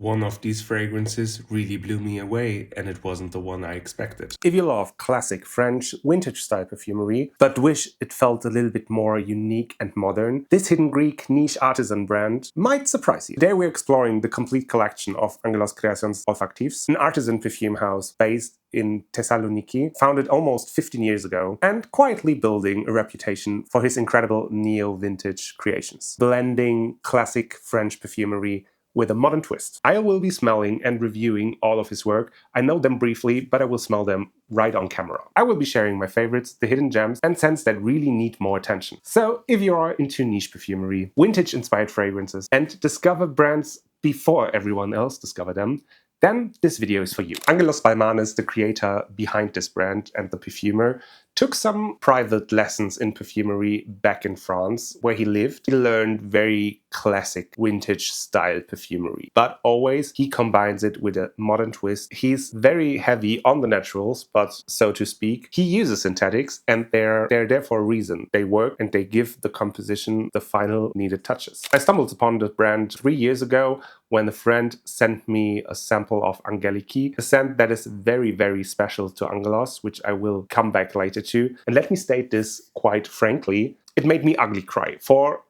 One of these fragrances really blew me away, and it wasn't the one I expected. If you love classic French vintage-style perfumery, but wish it felt a little bit more unique and modern, this hidden Greek niche artisan brand might surprise you. Today we're exploring the complete collection of Angelos Créations Olfactives, an artisan perfume house based in Thessaloniki, founded almost 15 years ago, and quietly building a reputation for his incredible neo-vintage creations, blending classic French perfumery with a modern twist. I will be smelling and reviewing all of his work. I know them briefly, but I will smell them right on camera. I will be sharing my favorites, the hidden gems, and scents that really need more attention. So if you are into niche perfumery, vintage-inspired fragrances, and discover brands before everyone else discover them, then this video is for you. Angelos Balamis, the creator behind this brand and the perfumer, took some private lessons in perfumery back in France, where he lived. He learned very classic vintage style perfumery, but always he combines it with a modern twist. He's very heavy on the naturals, but so to speak, he uses synthetics, and they're there for a reason. They work and they give the composition the final needed touches. I stumbled upon the brand 3 years ago when a friend sent me a sample of Angeliki, a scent that is very, very special to Angelos, which I will come back later to. And let me state this quite frankly, it made me ugly cry for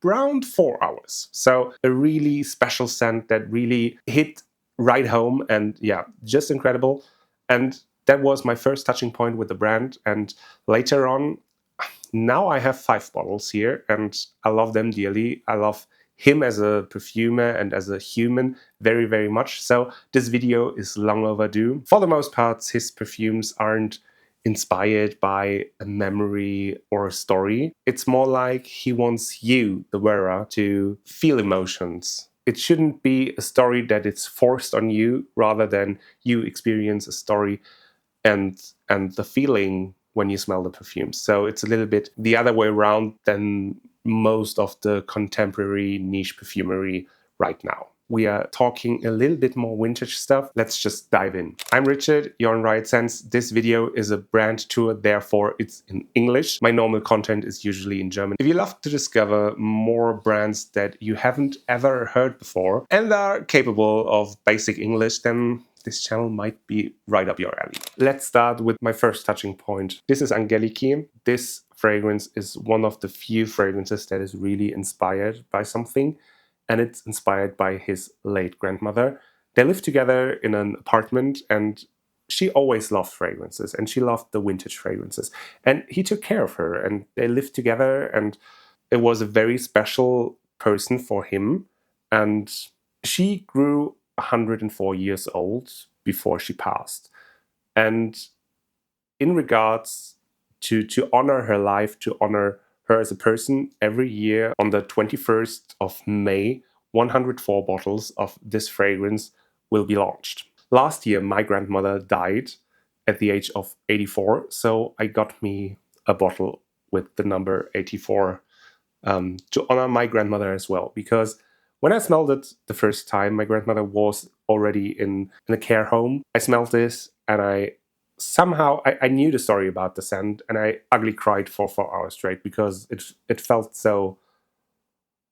around 4 hours. So a really special scent that really hit right home, and yeah, just incredible. And that was my first touching point with the brand. And later on, now I have 5 bottles here, and I love them dearly. I love him as a perfumer and as a human very, very much. So this video is long overdue. For the most part, his perfumes aren't inspired by a memory or a story. It's more like he wants you, the wearer, to feel emotions. It shouldn't be a story that it's forced on you, rather than you experience a story and the feeling when you smell the perfume. So it's a little bit the other way around than most of the contemporary niche perfumery right now. We are talking a little bit more vintage stuff. Let's just dive in. I'm Richard, you're on Right Sense. This video is a brand tour, therefore it's in English. My normal content is usually in German. If you love to discover more brands that you haven't ever heard before and are capable of basic English, then this channel might be right up your alley. Let's start with my first touching point. This is Angeliki. This fragrance is one of the few fragrances that is really inspired by something, and it's inspired by his late grandmother. They lived together in an apartment, and she always loved fragrances, and she loved the vintage fragrances. And he took care of her, and they lived together, and it was a very special person for him. And she grew 104 years old before she passed. And in regards to honor her life, to honor her as a person, every year on the 21st of May, 104 bottles of this fragrance will be launched. Last year, my grandmother died at the age of 84, so I got me a bottle with the number 84 to honor my grandmother as well, because when I smelled it the first time, my grandmother was already in a care home. I smelled this, and I knew the story about the scent, and I ugly cried for 4 hours straight, because it felt so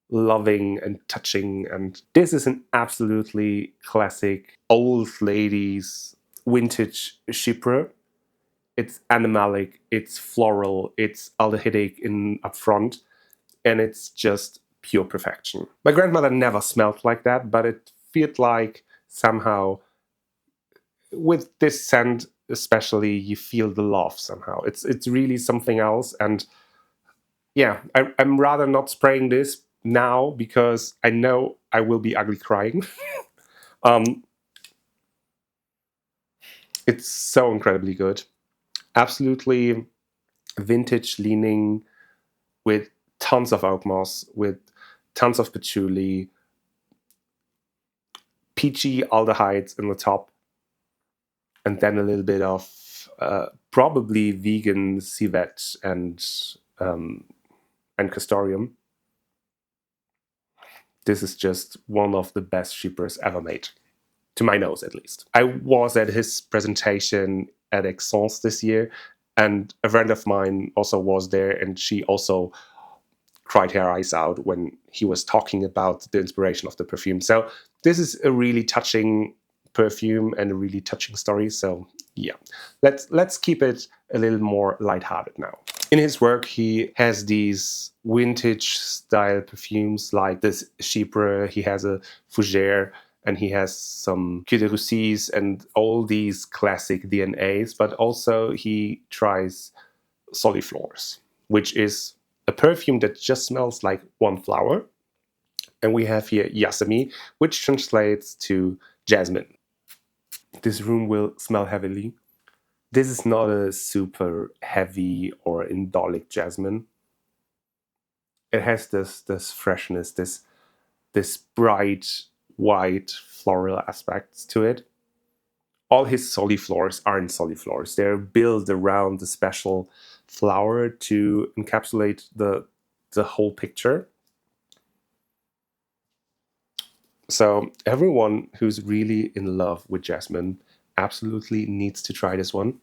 loving and touching. And this is an absolutely classic old ladies vintage chypre. It's animalic, it's floral, it's aldehydic in upfront, and it's just pure perfection. My grandmother never smelled like that, but it felt like somehow with this scent especially, you feel the love somehow. It's really something else. And yeah, I'm rather not spraying this now, because I know I will be ugly crying. It's so incredibly good. Absolutely vintage leaning, with tons of oak moss, with tons of patchouli, peachy aldehydes in the top, and then a little bit of probably vegan civet and castoreum. This is just one of the best chypres ever made, to my nose at least. I was at his presentation at Aix-en-Provence this year, and a friend of mine also was there, and she also cried her eyes out when he was talking about the inspiration of the perfume. So This is a really touching perfume and a really touching story. So yeah, let's keep it a little more lighthearted now. In his work, he has these vintage style perfumes like this Chypre, he has a Fougère, and he has some Cuir de Russis and all these classic DNAs, but also he tries Soliflores, which is a perfume that just smells like one flower. And we have here Yassemi, which translates to jasmine. This room will smell heavily. This is not a super heavy or indolic jasmine. It has this freshness, this bright white floral aspects to it. All his soliflores aren't soliflores. They're built around the special flower to encapsulate the whole picture. So everyone who's really in love with jasmine absolutely needs to try this one.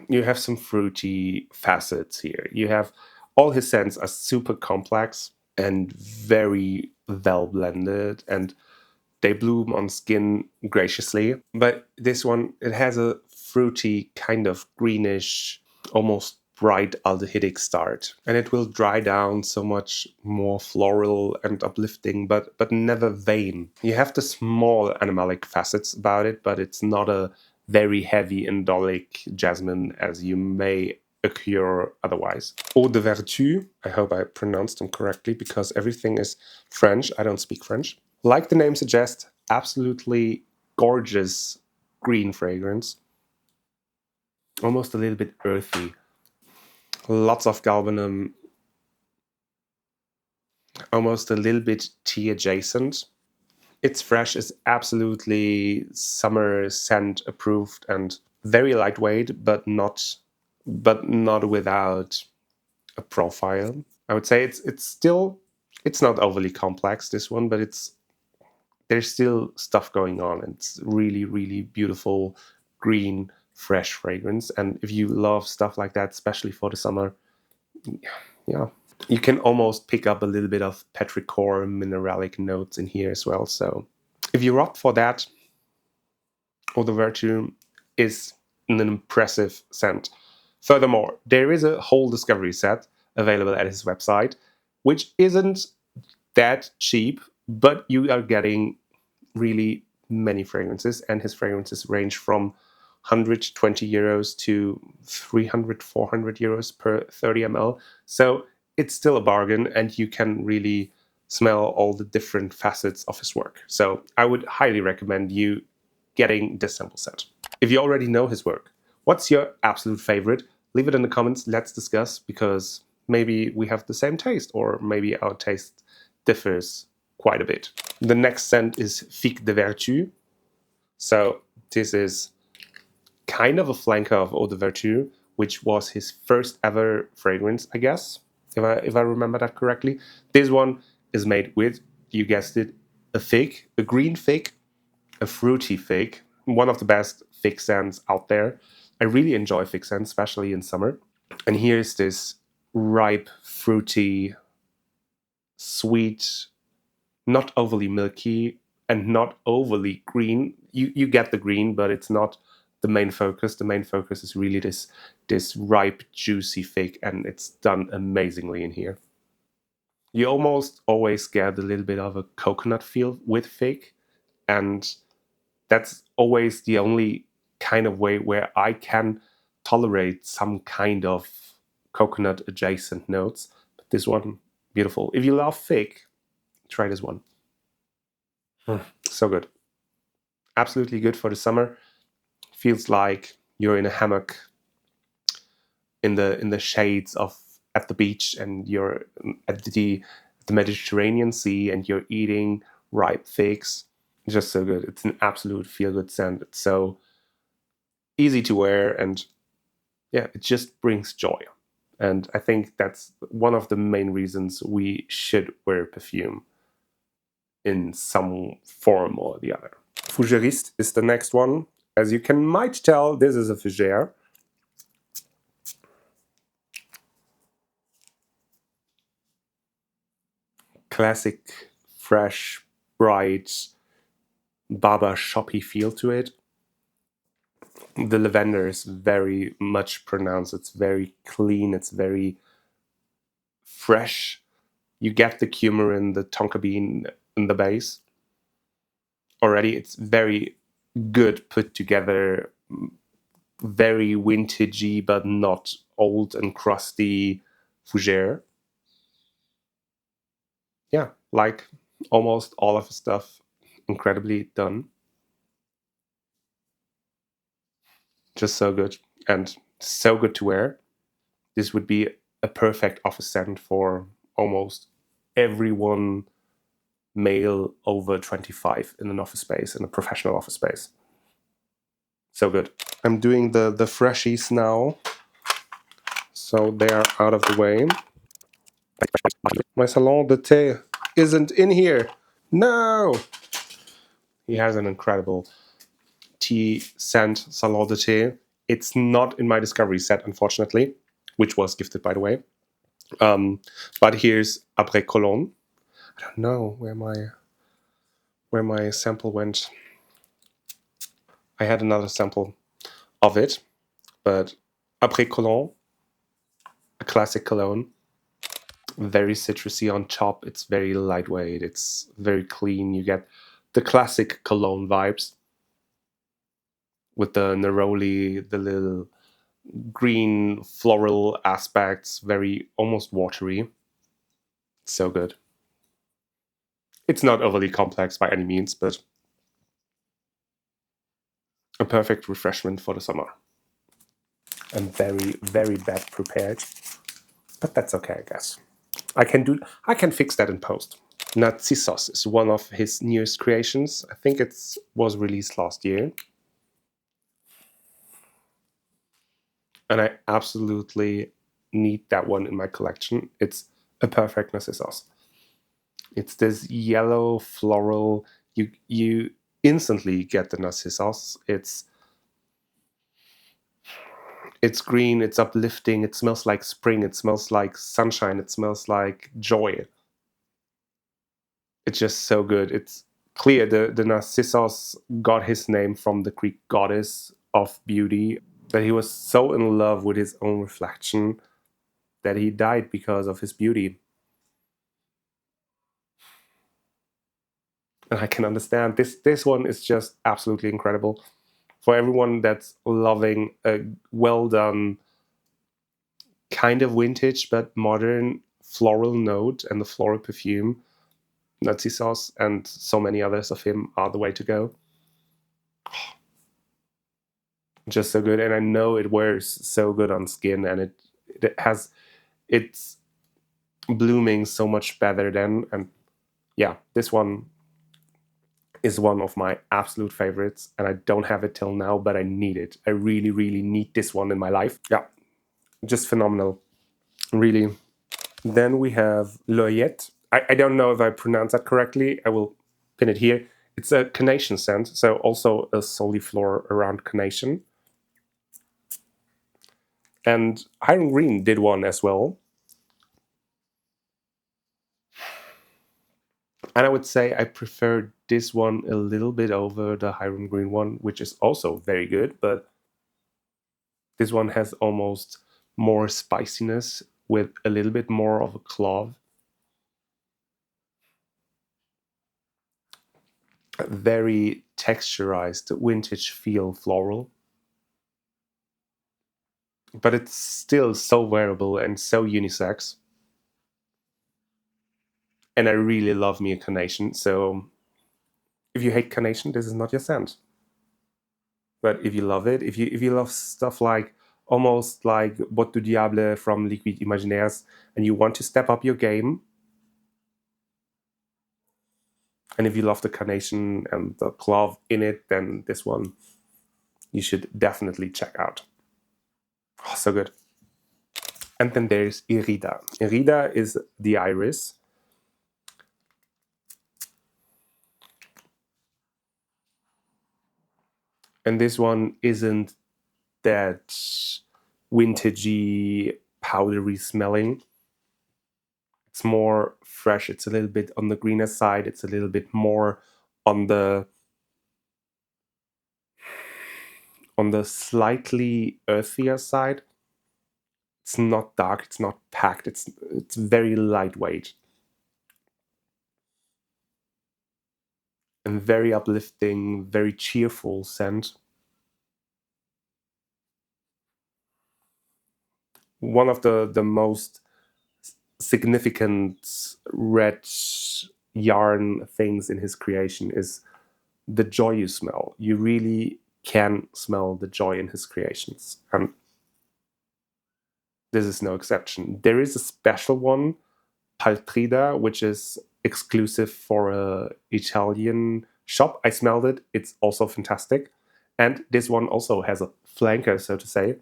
You have some fruity facets here. You have all his scents are super complex and very well blended, and they bloom on skin graciously. But this one, it has a fruity, kind of greenish, almost bright aldehydic start, and it will dry down so much more floral and uplifting, but never vain. You have the small animalic facets about it, but it's not a very heavy indolic jasmine as you may occur otherwise. Eau De Vertu, I hope I pronounced them correctly because everything is French. I don't speak French. Like the name suggests, absolutely gorgeous green fragrance. Almost a little bit earthy. Lots of galbanum. Almost a little bit tea adjacent. It's fresh, is absolutely summer scent approved and very lightweight, but not without a profile. I would say it's not overly complex, this one, but there's still stuff going on. It's really, really beautiful, green, fresh fragrance. And if you love stuff like that, especially for the summer, yeah, you can almost pick up a little bit of petrichor mineralic notes in here as well. So if you're up for that, Eau De Vertu is an impressive scent. Furthermore, there is a whole discovery set available at his website, which isn't that cheap, but you are getting really many fragrances, and his fragrances range from 120 euros to 300, 400 euros per 30 ml. So it's still a bargain, and you can really smell all the different facets of his work. So I would highly recommend you getting this sample set. If you already know his work, what's your absolute favorite? Leave it in the comments. Let's discuss, because maybe we have the same taste, or maybe our taste differs quite a bit. The next scent is Figue De Vertu. So this is kind of a flanker of Eau De Vertu, which was his first ever fragrance, I guess, if I remember that correctly. This one is made with, you guessed it, a fig, a green fig, a fruity fig, one of the best fig scents out there. I really enjoy fig scents, especially in summer. And here's this ripe, fruity, sweet, not overly milky, and not overly green. You get the green, but it's not the main focus. The main focus is really this ripe, juicy fig, and it's done amazingly in here. You almost always get a little bit of a coconut feel with fig, and that's always the only kind of way where I can tolerate some kind of coconut adjacent notes. But this one, beautiful. If you love fig, try this one. So good. Absolutely good for the summer. Feels like you're in a hammock in the shades of at the beach, and you're at the Mediterranean Sea, and you're eating ripe figs. Just so good. It's an absolute feel-good scent. It's so easy to wear, and yeah, it just brings joy. And I think that's one of the main reasons we should wear perfume in some form or the other. Fougeriste is the next one. As you can might tell, this is a fougere. Classic, fresh, bright Baba shoppy feel to it. The lavender is very much pronounced. It's very clean. It's very fresh. You get the cumin, the tonka bean in the base. Already, it's very good put together. Very vintagey, but not old and crusty fougere. Yeah, like almost all of the stuff, incredibly done. Just so good. And so good to wear. This would be a perfect office scent for almost everyone male over 25 in an office space, in a professional office space. So good. I'm doing the freshies now, so they are out of the way. My Salon de Thé isn't in here. No! He has an incredible tea scent, Salon de Thé. It's not in my discovery set, unfortunately, which was gifted, by the way. But here's Apres Cologne. I don't know where my sample went. I had another sample of it, but Apres Cologne, a classic cologne, very citrusy on top. It's very lightweight. It's very clean. You get the classic cologne vibes with the neroli, the little green floral aspects, very almost watery. So good. It's not overly complex by any means, but a perfect refreshment for the summer. I'm very, very bad prepared, but that's okay, I guess. I can fix that in post. Narkissos is one of his newest creations. I think it was released last year. And I absolutely need that one in my collection. It's a perfect Narkissos. It's this yellow floral. You instantly get the Narkissos. It's green, it's uplifting, it smells like spring, it smells like sunshine, it smells like joy. It's just so good. It's clear the Narcissus got his name from the Greek goddess of beauty, that he was so in love with his own reflection that he died because of his beauty. And I can understand. This one is just absolutely incredible. For everyone that's loving a well done, kind of vintage but modern floral note and the floral perfume, Narcissus and so many others of him are the way to go. Just so good. And I know it wears so good on skin, and it's blooming so much better then. And yeah, this one is one of my absolute favorites, and I don't have it till now, but I need it. I really, really need this one in my life. Yeah, just phenomenal. Really. Then we have l'œillet. I don't know if I pronounce that correctly. I will pin it here. It's a carnation scent, so also a soliflor around carnation. And Hiram Green did one as well. And I would say I prefer this one a little bit over the Hiram Green one, which is also very good, but this one has almost more spiciness with a little bit more of a clove. A very texturized vintage feel floral. But it's still so wearable and so unisex. And I really love me a carnation, so if you hate carnation, this is not your scent. But if you love it, if you love stuff like almost like Botte du Diable from Liquid Imaginaires, and you want to step up your game, and if you love the carnation and the clove in it, then this one you should definitely check out. Oh, so good. And then there's Irida. Irida is the iris. And this one isn't that vintagey, powdery smelling. It's more fresh. It's a little bit on the greener side. It's a little bit more on the slightly earthier side. It's not dark. It's not packed. It's very lightweight and very uplifting, very cheerful scent. One of the most significant red yarn things in his creation is the joy you smell. You really can smell the joy in his creations. And this is no exception. There is a special one, Paltrida, which is exclusive for a Italian shop. I smelled it. It's also fantastic. And this one also has a flanker, so to say.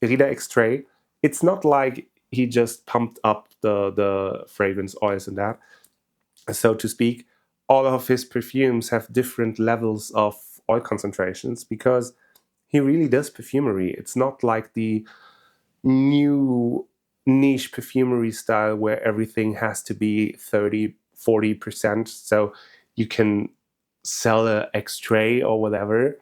Irida Extrait. It's not like he just pumped up the fragrance oils and that, so to speak. All of his perfumes have different levels of oil concentrations because he really does perfumery. It's not like the new niche perfumery style where everything has to be 30-40%, so you can sell a extrait or whatever.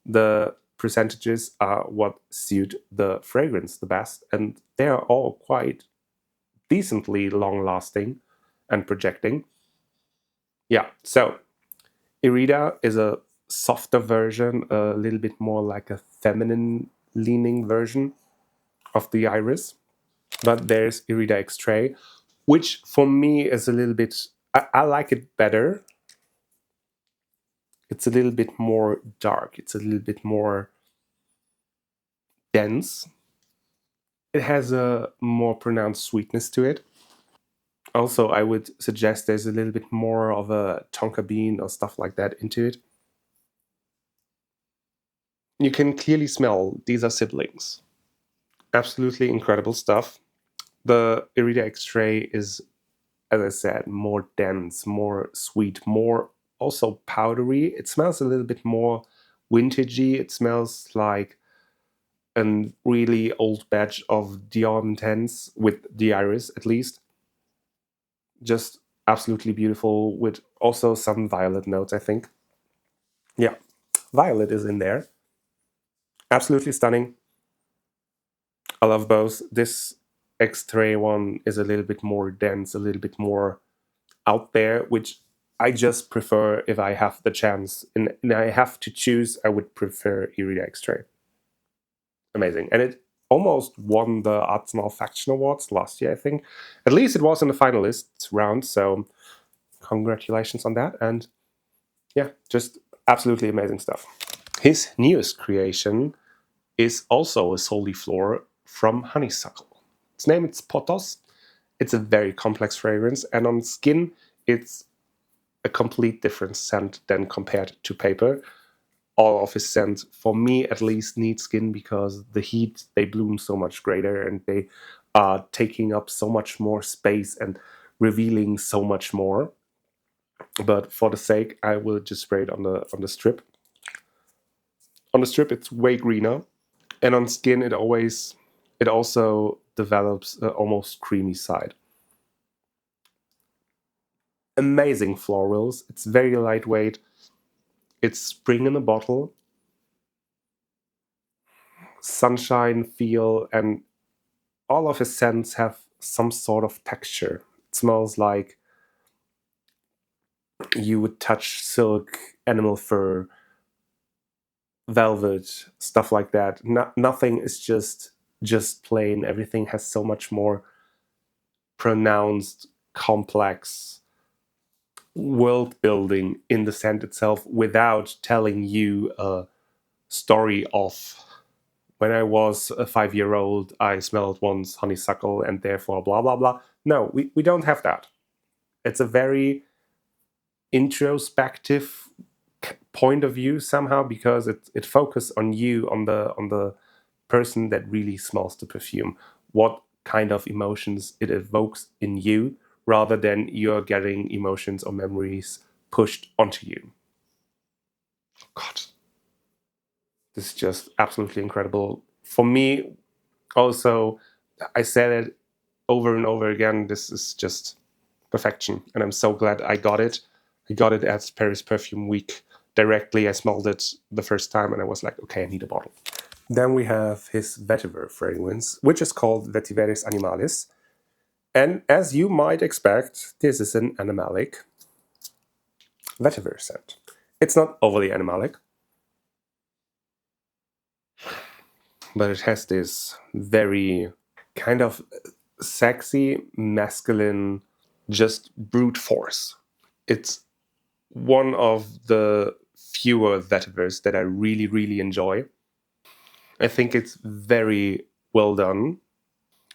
The percentages are what suit the fragrance the best, and they are all quite decently long lasting and projecting. Yeah, so Irida is a softer version, a little bit more like a feminine leaning version of the iris. But there's Irida Extrait, which for me is a little bit, I like it better. It's a little bit more dark, it's a little bit more dense. It has a more pronounced sweetness to it. Also, I would suggest there's a little bit more of a tonka bean or stuff like that into it. You can clearly smell these are siblings. Absolutely incredible stuff. The Irida Extrait is, as I said, more dense, more sweet, more also powdery. It smells a little bit more vintagey. It smells like a really old batch of Dior Intense with the iris, at least. Just absolutely beautiful with also some violet notes, I think. Yeah, violet is in there. Absolutely stunning. I love both. This X-Tray one is a little bit more dense, a little bit more out there, which I just prefer if I have the chance. And I have to choose, I would prefer Irida Extrait. Amazing. And it almost won the Artisan Faction Awards last year, I think. At least it was in the finalists round, so congratulations on that. And yeah, just absolutely amazing stuff. His newest creation is also a soliflor from honeysuckle. Its name is Pothos. It's a very complex fragrance, and on skin, it's a complete different scent than compared to paper. All of his scents, for me at least, need skin because the heat, they bloom so much greater and they are taking up so much more space and revealing so much more. But for the sake, I will just spray it on the strip. On the strip, it's way greener, and on skin, it also develops an almost creamy side. Amazing florals. It's very lightweight. It's spring in a bottle, sunshine feel, and all of his scents have some sort of texture. It smells like you would touch silk, animal fur, velvet, stuff like that. Nothing is just plain. Everything has so much more pronounced, complex world building in the scent itself without telling you a story of when I was a 5-year old, I smelled once honeysuckle and therefore blah blah blah. No, we don't have that. It's a very introspective point of view somehow because it focuses on you, on the person that really smells the perfume, what kind of emotions it evokes in you, rather than you're getting emotions or memories pushed onto you. God, this is just absolutely incredible. For me, also, I said it, over and over again. This is just perfection, and I'm so glad I got it. I got it at Paris Perfume Week directly. I smelled it the first time, and I was like, okay, I need a bottle. Then we have his vetiver fragrance, which is called Vetiveria Animalis. And as you might expect, this is an animalic vetiver scent. It's not overly animalic, but it has this very kind of sexy, masculine, just brute force. It's one of the fewer vetivers that I really, really enjoy. I think it's very well done.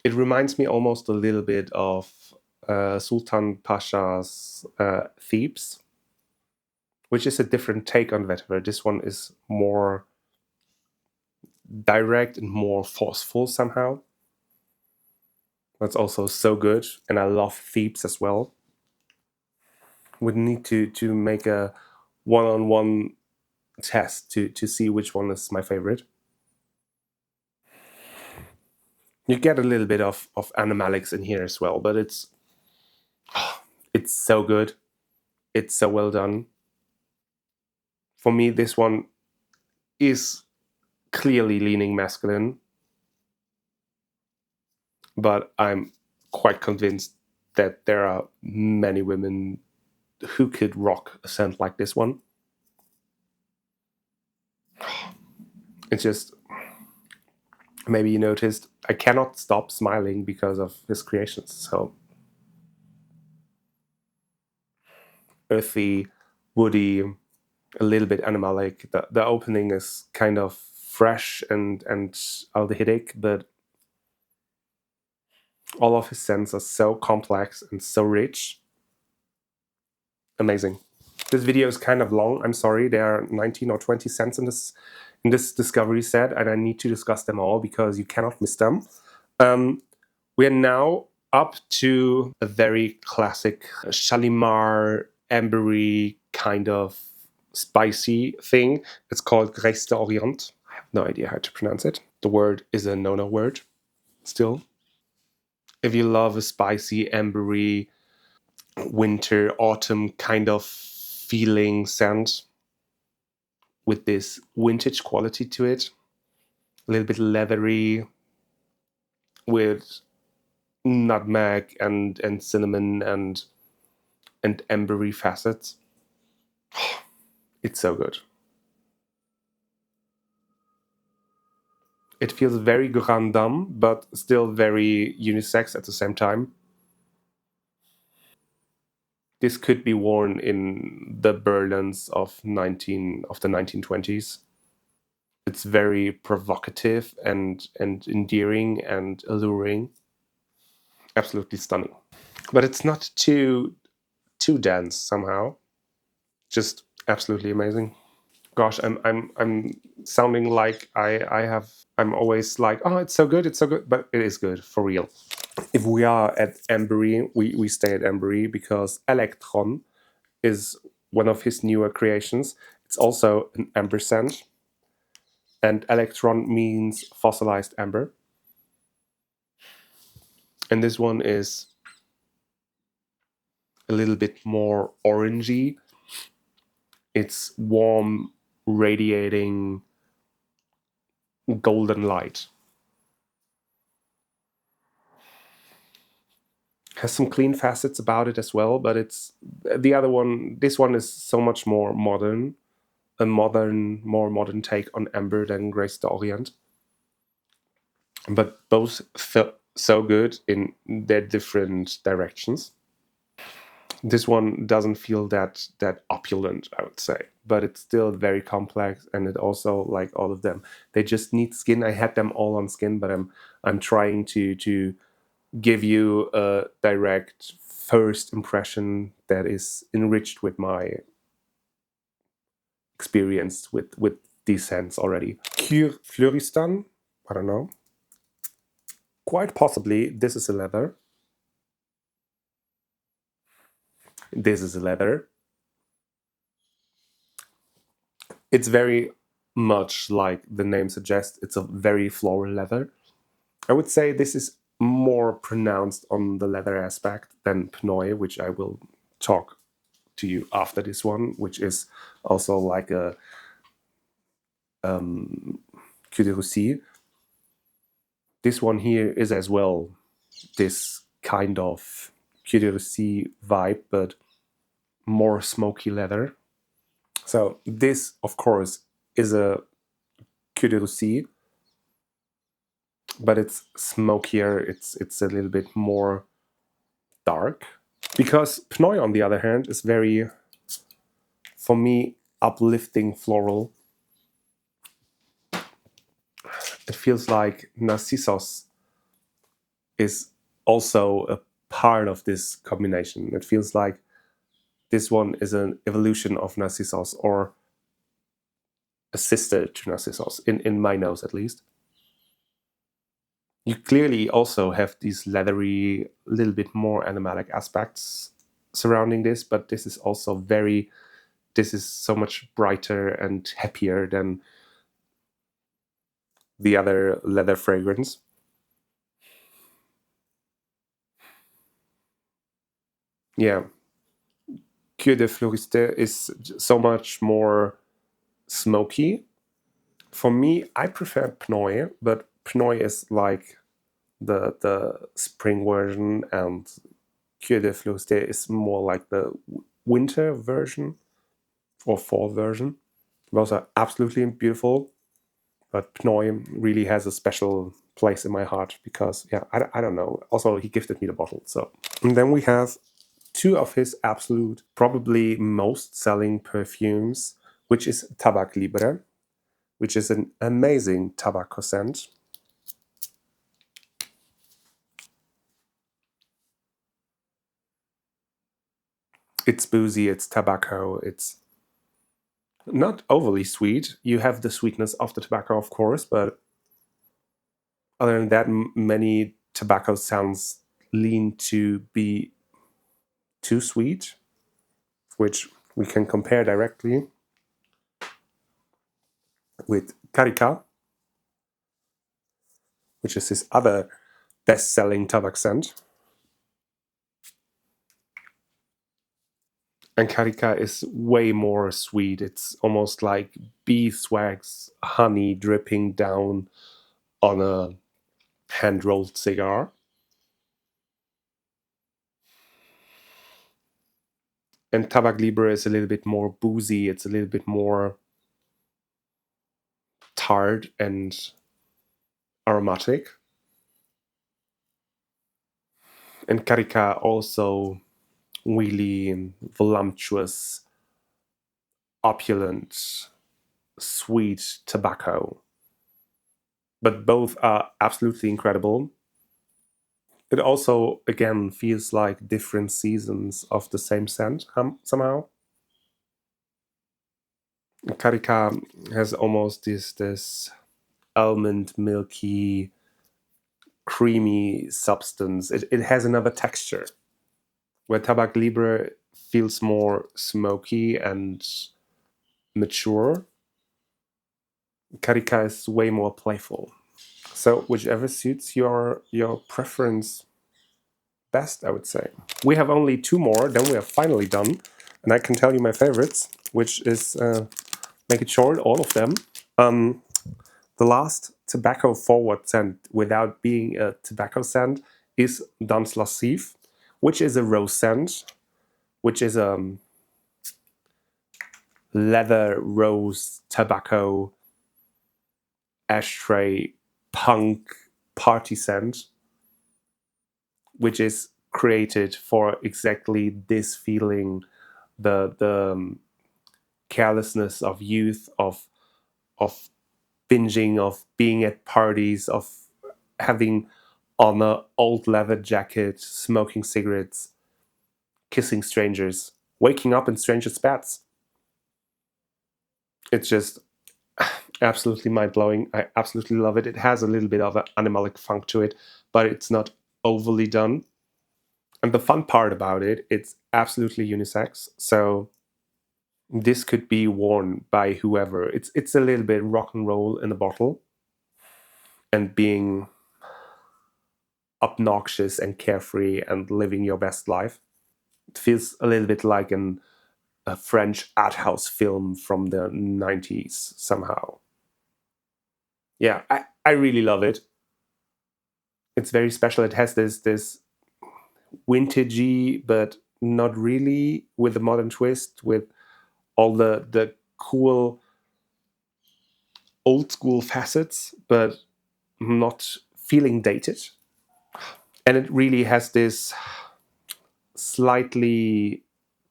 It reminds me almost a little bit of Sultan Pasha's Thebes, which is a different take on vetiver. This one is more direct and more forceful somehow. That's also so good, and I love Thebes as well. Would need to make a one-on-one test to see which one is my favorite. You get a little bit of animalics in here as well, but it's so good. It's so well done. For me, this one is clearly leaning masculine, but I'm quite convinced that there are many women who could rock a scent like this one. It's just, maybe you noticed, I cannot stop smiling because of his creations. So earthy, woody, a little bit animalic. The opening is kind of fresh and aldehydic, but all of his scents are so complex and so rich. Amazing. This video is kind of long. I'm sorry. There are 19 or 20 scents in this discovery set, and I need to discuss them all because you cannot miss them. We are now up to a very classic Shalimar, ambery kind of spicy thing. It's called Grace de Orient. I have no idea how to pronounce it. The word is a no-no word still. If you love a spicy, ambery, winter, autumn kind of feeling scent with this vintage quality to it, a little bit leathery with nutmeg and cinnamon and ambery facets. It's so good. It feels very grand dame, but still very unisex at the same time. This could be worn in the Berlins of the 1920s. It's very provocative and endearing and alluring. Absolutely stunning. But it's not too dense somehow. Just absolutely amazing. Gosh, I'm sounding like I'm always like, oh, it's so good, but it is good for real. If we are at ambery, we stay at ambery because E-lectron is one of his newer creations. It's also an amber scent, and E-lectron means fossilized amber. And this one is a little bit more orangey. It's warm, radiating golden light. Has some clean facets about it as well, but it's the other one. This one is so much more modern, more modern take on amber than Grace de Orient. But both felt so good in their different directions. This one doesn't feel that opulent, I would say, but it's still very complex, and it also, like all of them, they just need skin. I had them all on skin, but I'm trying to give you a direct first impression that is enriched with my experience with these scents already. Cuir Fleurissant, I don't know. Quite possibly this is a leather. This is a leather. It's very much like the name suggests. It's a very floral leather. I would say this is more pronounced on the leather aspect than Pnoi, which I will talk to you after this one, which is also like a Cuir de Russie. This one here is as well this kind of Cuir de Russie vibe, but more smoky leather. So this, of course, is a Cuir de Russie, but it's smokier. It's a little bit more dark. Because Pnoi, on the other hand, is very, for me, uplifting floral. It feels like Narkissos is also a part of this combination. It feels like this one is an evolution of Narkissos, or a sister to Narkissos, in my nose at least. You clearly also have these leathery, little bit more animalic aspects surrounding this, but this is also this is so much brighter and happier than the other leather fragrance. Yeah, Cuir de Fleurissant is so much more smoky. For me, I prefer Pnoi, but Pnoi is like the spring version, and Cuir de Fleurissant is more like the winter version or fall version. Those are absolutely beautiful, but Pnoi really has a special place in my heart because, yeah, I don't know. Also, he gifted me the bottle. So, and then we have two of his absolute, probably most selling perfumes, which is Tabac Libre, which is an amazing tobacco scent. It's boozy, it's tobacco, it's not overly sweet. You have the sweetness of the tobacco, of course, but other than that, many tobacco sounds lean to be too sweet, which we can compare directly with Karikia, which is his other best-selling tobacco scent. And Karikia is way more sweet. It's almost like beeswax honey dripping down on a hand-rolled cigar. And Tabac Libre is a little bit more boozy. It's a little bit more tart and aromatic. And Karikia also really voluptuous, opulent, sweet tobacco. But both are absolutely incredible. It also, again, feels like different seasons of the same scent somehow. Karikia has almost this almond, milky, creamy substance. It has another texture. Where Tabac Libre feels more smoky and mature, Karikia is way more playful. So whichever suits your preference best, I would say. We have only two more, then we are finally done. And I can tell you my favorites, which is, make it short, all of them. The last tobacco forward scent without being a tobacco scent is Danse Lascive, which is a rose scent, which is a leather, rose, tobacco, ashtray, punk party scent, which is created for exactly this feeling, the carelessness of youth, of binging, of being at parties, of having on an old leather jacket, smoking cigarettes, kissing strangers, waking up in strangers' beds. It's just absolutely mind-blowing. I absolutely love it. It has a little bit of an animalic funk to it, but it's not overly done. And the fun part about it, it's absolutely unisex. So this could be worn by whoever. It's a little bit rock and roll in the bottle, and being obnoxious and carefree and living your best life. It feels a little bit like a French art house film from the 90s somehow. Yeah, I really love it. It's very special. It has this vintagey, but not really, with a modern twist, with all the cool old school facets, but not feeling dated. And it really has this slightly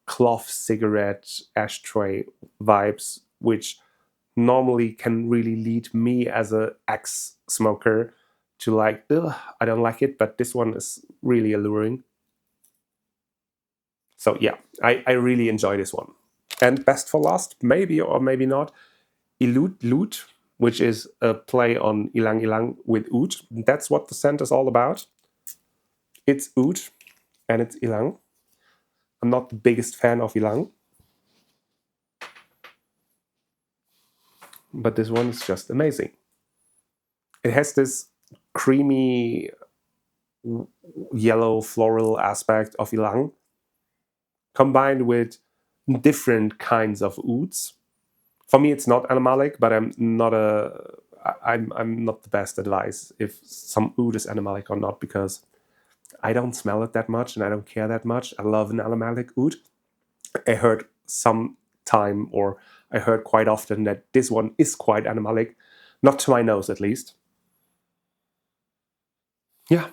cloth cigarette ashtray vibes, which normally can really lead me as a ex-smoker to like, ugh, I don't like it, but this one is really alluring. So yeah, I really enjoy this one. And best for last, maybe or maybe not, Yloud Yloud, which is a play on Ylang Ylang with oud. That's what the scent is all about. It's oud and it's Ylang. I'm not the biggest fan of Ylang, but this one is just amazing. It has this creamy yellow floral aspect of Ylang, combined with different kinds of ouds. For me, it's not animalic, but I'm not the best advice if some oud is animalic or not, because I don't smell it that much and I don't care that much. I love an animalic oud. I heard I heard quite often that this one is quite animalic, not to my nose at least. Yeah,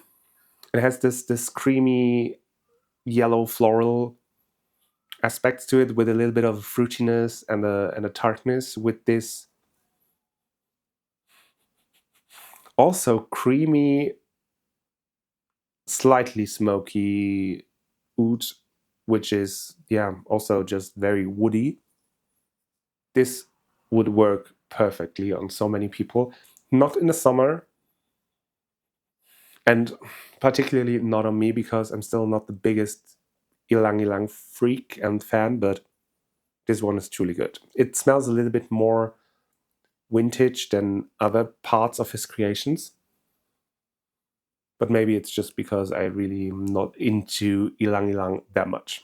it has this creamy yellow floral aspects to it, with a little bit of fruitiness and a tartness, with this also creamy, slightly smoky oud, which is, yeah, also just very woody. This would work perfectly on so many people, not in the summer, and particularly not on me, because I'm still not the biggest Ylang Ylang freak and fan, but this one is truly good. It smells a little bit more vintage than other parts of his creations, but maybe it's just because I really am not into Ylang Ylang that much.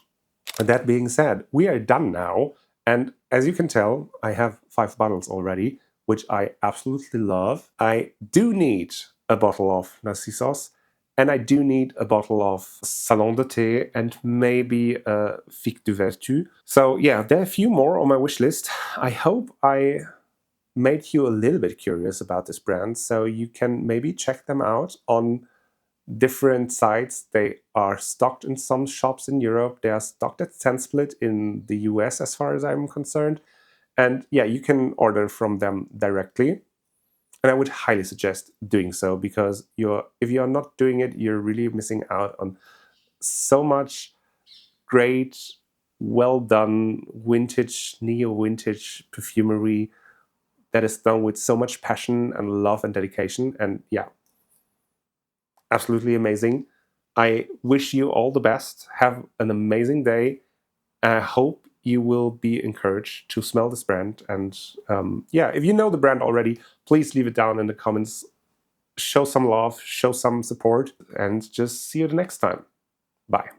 And that being said, we are done now, and as you can tell, I have 5 bottles already, which I absolutely love. I do need a bottle of Narkissos, and I do need a bottle of Salon de Thé, and maybe a Figue De Vertu. So yeah, there are a few more on my wish list. I hope I made you a little bit curious about this brand, so you can maybe check them out on different sites. They are stocked in some shops in Europe. They are stocked at Split in the US, as far as I'm concerned. And yeah, you can order from them directly. And I would highly suggest doing so, because if you're not doing it, you're really missing out on so much great, well done vintage, neo-vintage perfumery that is done with so much passion and love and dedication. And yeah, absolutely amazing. I wish you all the best. Have an amazing day. I hope you will be encouraged to smell this brand. And yeah, if you know the brand already, please leave it down in the comments. Show some love, show some support, and just see you the next time. Bye.